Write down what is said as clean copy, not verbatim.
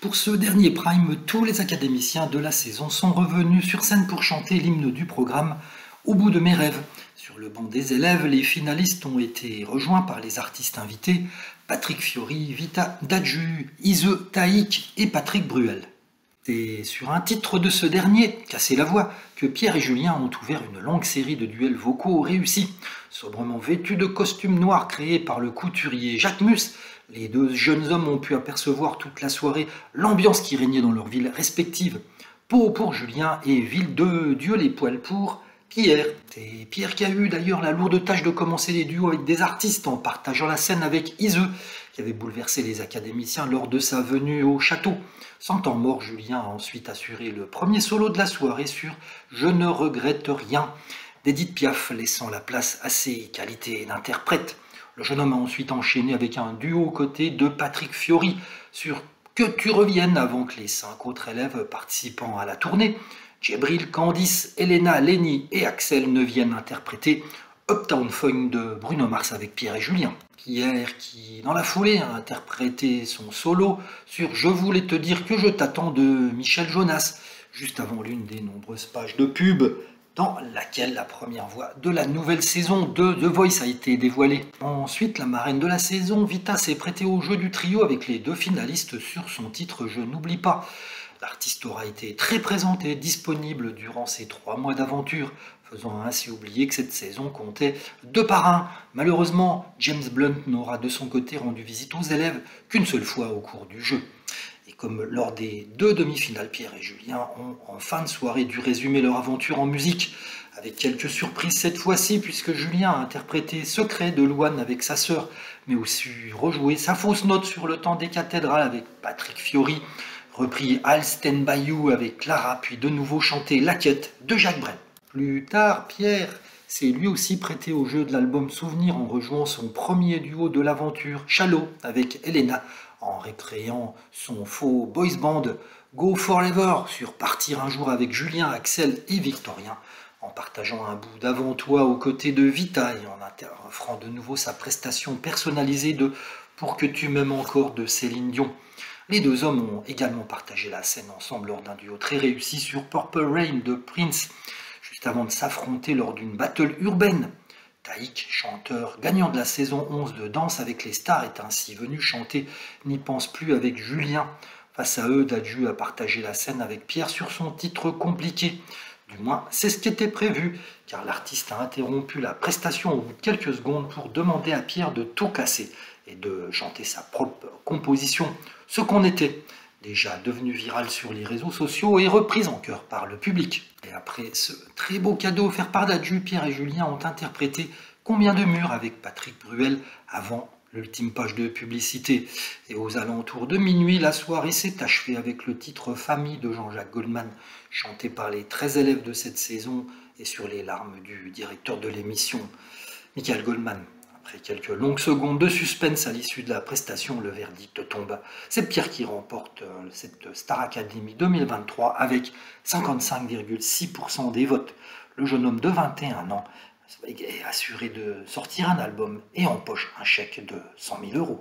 Pour ce dernier prime, tous les académiciens de la saison sont revenus sur scène pour chanter l'hymne du programme Au bout de mes rêves. Sur le banc des élèves, les finalistes ont été rejoints par les artistes invités Patrick Fiori, Vita Dadju, Ise Taïk et Patrick Bruel. C'est sur un titre de ce dernier, Casser la voix, que Pierre et Julien ont ouvert une longue série de duels vocaux réussis. Sobrement vêtus de costumes noirs créés par le couturier Jacques Mus, les deux jeunes hommes ont pu apercevoir toute la soirée l'ambiance qui régnait dans leurs villes respectives. Pau pour Julien et Ville de Dieu les poils pour Pierre. C'est Pierre qui a eu d'ailleurs la lourde tâche de commencer les duos avec des artistes en partageant la scène avec Ise, qui avait bouleversé les académiciens lors de sa venue au château. Sans temps mort, Julien a ensuite assuré le premier solo de la soirée sur Je ne regrette rien d'Edith Piaf, laissant la place à ses qualités d'interprète. Le jeune homme a ensuite enchaîné avec un duo aux côtés de Patrick Fiori sur Que tu reviennes avant que les 5 autres élèves participant à la tournée, Djibril, Candice, Elena, Lenny et Axel ne viennent interpréter Uptown Funk de Bruno Mars avec Pierre et Julien. Pierre qui, dans la foulée, a interprété son solo sur Je voulais te dire que je t'attends de Michel Jonas, juste avant l'une des nombreuses pages de pub dans laquelle la première voix de la nouvelle saison de The Voice a été dévoilée. Ensuite, la marraine de la saison, Vita, s'est prêtée au jeu du trio avec les deux finalistes sur son titre Je n'oublie pas. L'artiste aura été très présente et disponible durant ces 3 mois d'aventure, faisant ainsi oublier que cette saison comptait 2 parrains. Malheureusement, James Blunt n'aura de son côté rendu visite aux élèves qu'une seule fois au cours du jeu. Et comme lors des 2 demi-finales, Pierre et Julien ont en fin de soirée dû résumer leur aventure en musique, avec quelques surprises cette fois-ci, puisque Julien a interprété Secret de Louane avec sa sœur, mais aussi rejoué sa fausse note sur le temps des cathédrales avec Patrick Fiori, repris I'll Stand By You avec Clara, puis de nouveau chanté La Quête de Jacques Brel. Plus tard, Pierre s'est lui aussi prêté au jeu de l'album Souvenir en rejoignant son premier duo de l'aventure, Shallow, avec Elena, en récréant son faux boys band Go Forever sur Partir un jour avec Julien, Axel et Victorien, en partageant un bout d'avant-toi aux côtés de Vita et en offrant de nouveau sa prestation personnalisée de Pour que tu m'aimes encore de Céline Dion. Les deux hommes ont également partagé la scène ensemble lors d'un duo très réussi sur Purple Rain de Prince, juste avant de s'affronter lors d'une battle urbaine. Taïk, chanteur gagnant de la saison 11 de Danse avec les stars, est ainsi venu chanter N'y pense plus avec Julien. Face à eux, Dadju a partagé la scène avec Pierre sur son titre Compliqué. Du moins, c'est ce qui était prévu, car l'artiste a interrompu la prestation au bout de quelques secondes pour demander à Pierre de tout casser et de chanter sa propre composition, Ce qu'on était, déjà devenu viral sur les réseaux sociaux et reprise en chœur par le public. Et après ce très beau cadeau offert par Dadju, Pierre et Julien ont interprété Combien de murs avec Patrick Bruel avant l'ultime page de publicité. Et aux alentours de minuit, la soirée s'est achevée avec le titre Famille de Jean-Jacques Goldman, chanté par les 13 élèves de cette saison et sur les larmes du directeur de l'émission, Michael Goldman. Après quelques longues secondes de suspense à l'issue de la prestation, le verdict tombe. C'est Pierre qui remporte cette Star Academy 2023 avec 55,6% des votes. Le jeune homme de 21 ans est assuré de sortir un album et empoche un chèque de 100 000 €.